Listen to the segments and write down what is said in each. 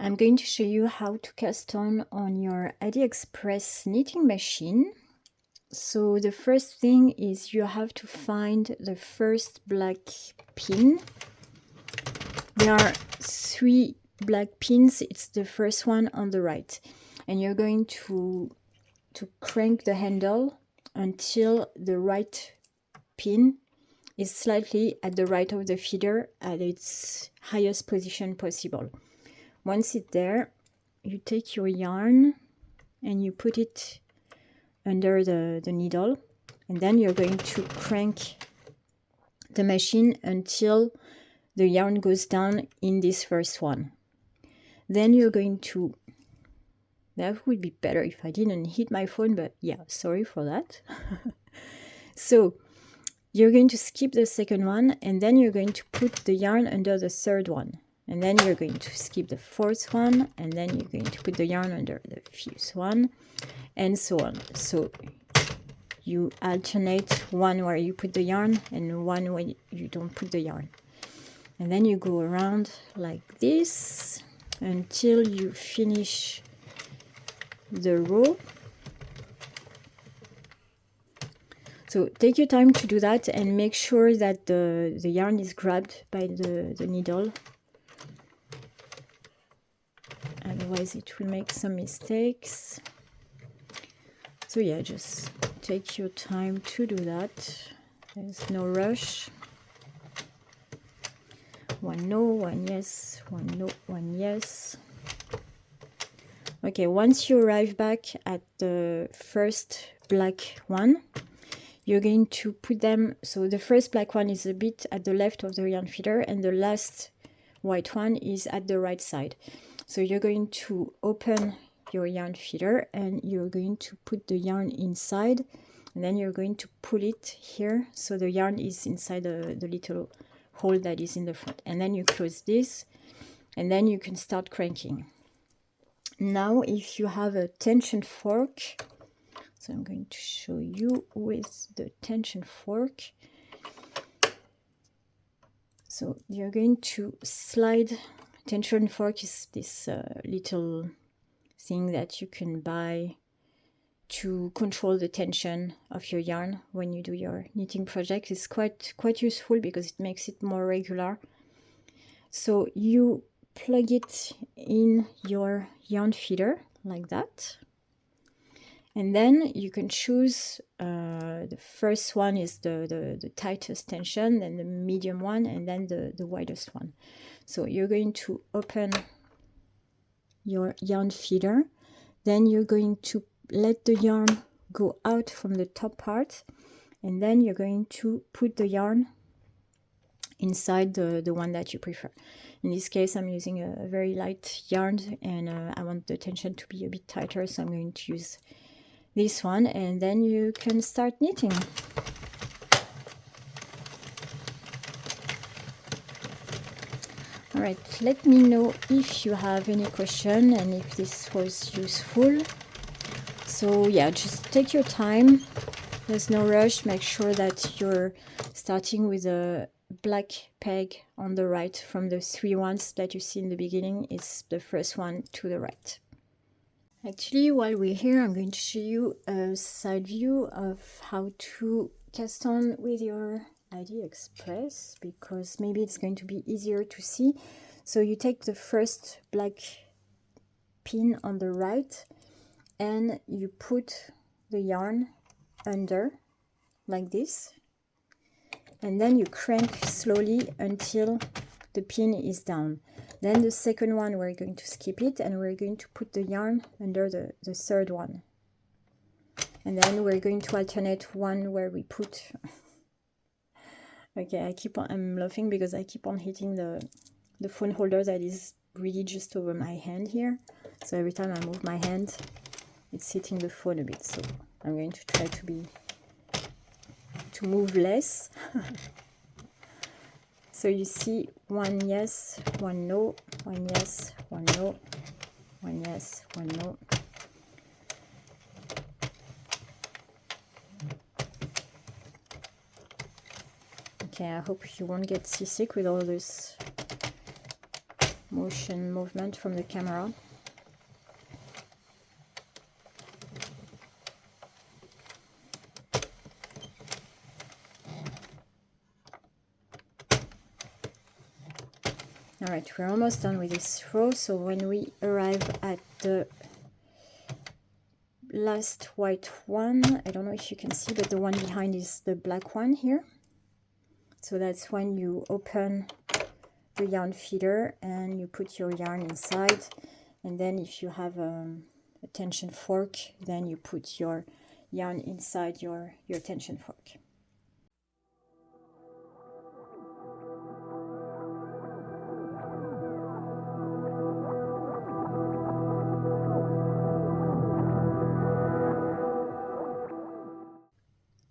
I'm going to show you how to cast on your Addi Express knitting machine. So the first thing is you have to find the first black pin. There are 3 black pins. It's the first one on the right. And you're going to crank the handle until the right pin is slightly at the right of the feeder at its highest position possible. Once it's there, you take your yarn and you put it under the needle, and then you're going to crank the machine until the yarn goes down in this first one. Then you're going to, that would be better if I didn't hit my phone, but yeah, sorry for that. So you're going to skip the second one, and then you're going to put the yarn under the third one. And then you're going to skip the fourth one, and then you're going to put the yarn under the fifth one, and so on. So you alternate one where you put the yarn and one where you don't put the yarn. And then you go around like this until you finish the row. So take your time to do that and make sure that the yarn is grabbed by the needle. Otherwise it will make some mistakes. So yeah, just take your time to do that. There's no rush. One no, one yes, one no, one yes. Okay, once you arrive back at the first black one, you're going to put them, so the first black one is a bit at the left of the yarn feeder and the last white one is at the right side. So you're going to open your yarn feeder and you're going to put the yarn inside, and then you're going to pull it here so the yarn is inside the little hole that is in the front. And then you close this and then you can start cranking. Now if you have a tension fork, so I'm going to show you with the tension fork. So you're going to slide. Tension fork is this little thing that you can buy to control the tension of your yarn when you do your knitting project. It's quite useful because it makes it more regular. So you plug it in your yarn feeder like that. And then you can choose, the first one is the tightest tension, then the medium one, and then the widest one. So you're going to open your yarn feeder, then you're going to let the yarn go out from the top part, and then you're going to put the yarn inside the one that you prefer. In this case, I'm using a very light yarn, and I want the tension to be a bit tighter, so I'm going to use this one, and then you can start knitting. All right, let me know if you have any question and if this was useful. So yeah, just take your time. There's no rush. Make sure that you're starting with a black peg on the right from the 3 ones that you see in the beginning. It's the first one to the right. Actually, while we're here, I'm going to show you a side view of how to cast on with your Addi Express, because maybe it's going to be easier to see. So you take the first black pin on the right and you put the yarn under like this, and then you crank slowly until the pin is down. Then the second one, we're going to skip it and we're going to put the yarn under the third one. And then we're going to alternate one where we put... Okay, I'm laughing because I keep on hitting the phone holder that is really just over my hand here. So every time I move my hand, it's hitting the phone a bit. So I'm going to try to move less. So you see, one yes, one no, one yes, one no, one yes, one no. Okay, I hope you won't get seasick with all this movement from the camera. Alright, we're almost done with this row, so when we arrive at the last white one, I don't know if you can see, but the one behind is the black one here. So that's when you open the yarn feeder and you put your yarn inside, and then if you have a tension fork, then you put your yarn inside your tension fork.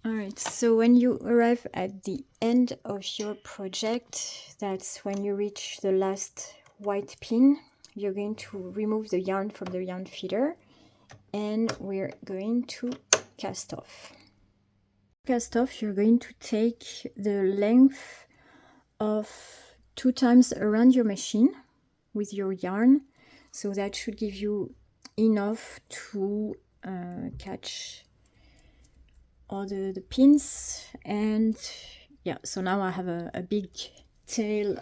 Alright, so when you arrive at the end of your project, that's when you reach the last white pin. You're going to remove the yarn from the yarn feeder and we're going to cast off. Cast off, you're going to take the length of 2 times around your machine with your yarn, so that should give you enough to catch all the pins. And yeah, so now I have a big tail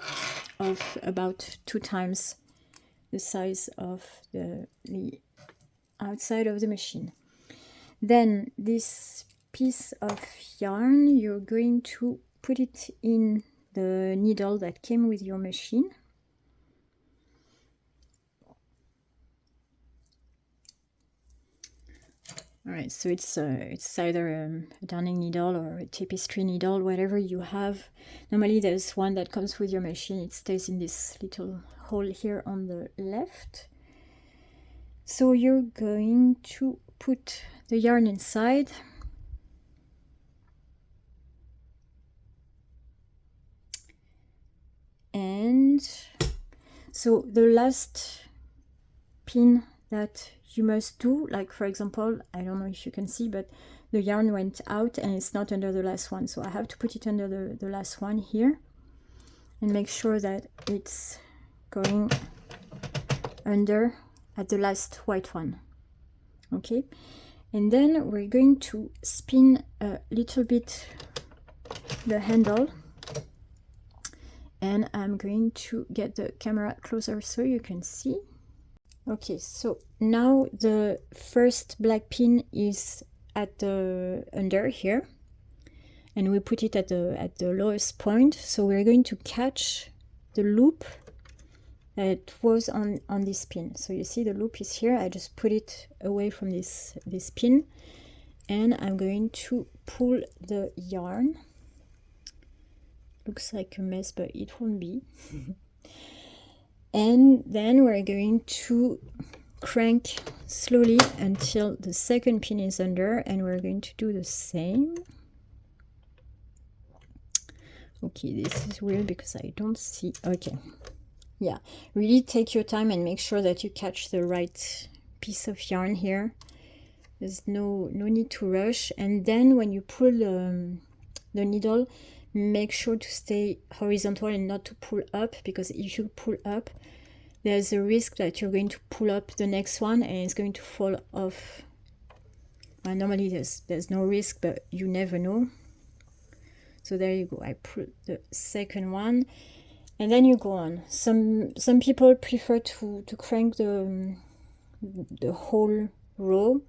of about 2 times the size of the outside of the machine. Then this piece of yarn, you're going to put it in the needle that came with your machine. Alright, so it's either a darning needle or a tapestry needle, whatever you have. Normally there's one that comes with your machine. It stays in this little hole here on the left. So you're going to put the yarn inside. And so the last pin that you must do, like for example, I don't know if you can see, but the yarn went out and it's not under the last one, so I have to put it under the last one here and make sure that it's going under at the last white one. Okay, and then we're going to spin a little bit the handle, and I'm going to get the camera closer so you can see. Okay, so now the first black pin is at the under here, and we put it at the lowest point. So we're going to catch the loop that was on this pin. So you see the loop is here. I just put it away from this pin, and I'm going to pull the yarn. Looks like a mess, but it won't be. And then we're going to crank slowly until the second pin is under, and we're going to do the same. Okay, this is weird because I don't see. Okay, yeah, really take your time and make sure that you catch the right piece of yarn here. There's no need to rush. And then when you pull the needle, make sure to stay horizontal and not to pull up, because if you pull up, there's a risk that you're going to pull up the next one and it's going to fall off. Normally there's no risk, but you never know. So there you go, I pull the second one, and then you go on. Some people prefer to crank the whole row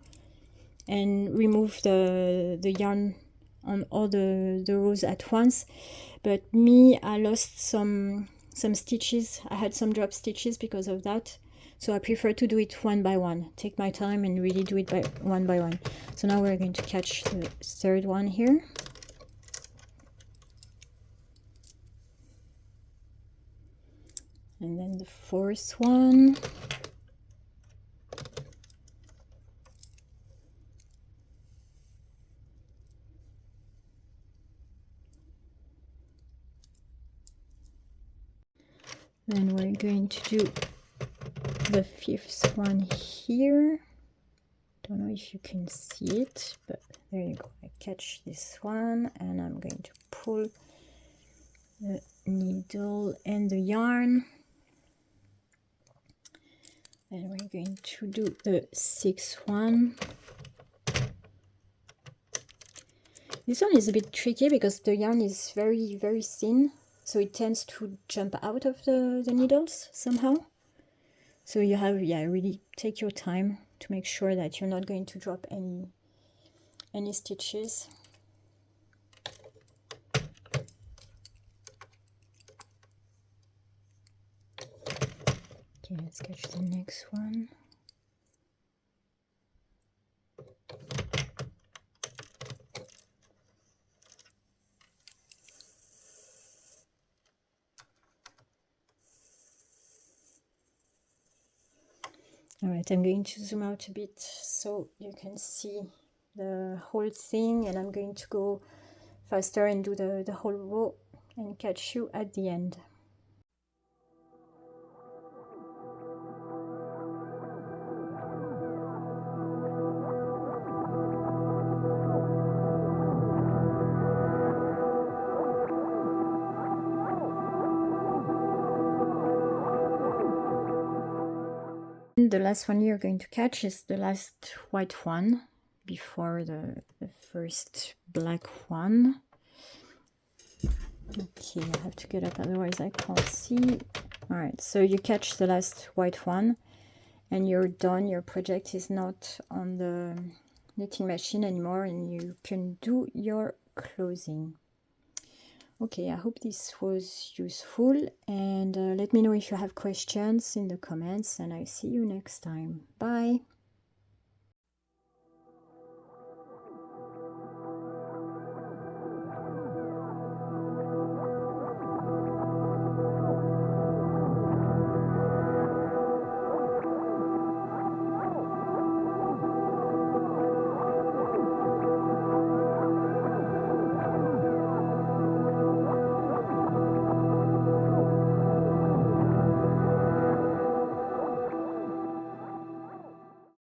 and remove the yarn on all the rows at once, but me, I lost some stitches. I had some drop stitches because of that, so I prefer to do it one by one, take my time and really do it one by one. So now we're going to catch the third one here, and then the fourth one. Then we're going to do the fifth one here. Don't know if you can see it, but there you go. I catch this one and I'm going to pull the needle and the yarn. And we're going to do the 6th one. This one is a bit tricky because the yarn is very, very thin, so it tends to jump out of the needles somehow. So you have, really take your time to make sure that you're not going to drop any stitches. Okay, let's catch the next one. All right, I'm going to zoom out a bit so you can see the whole thing, and I'm going to go faster and do the whole row and catch you at the end. The last one you're going to catch is the last white one before the first black one. Okay, I have to get up, otherwise I can't see. All right, so you catch the last white one and you're done. Your project is not on the knitting machine anymore and you can do your closing. Okay, I hope this was useful, and let me know if you have questions in the comments, and I see you next time. Bye!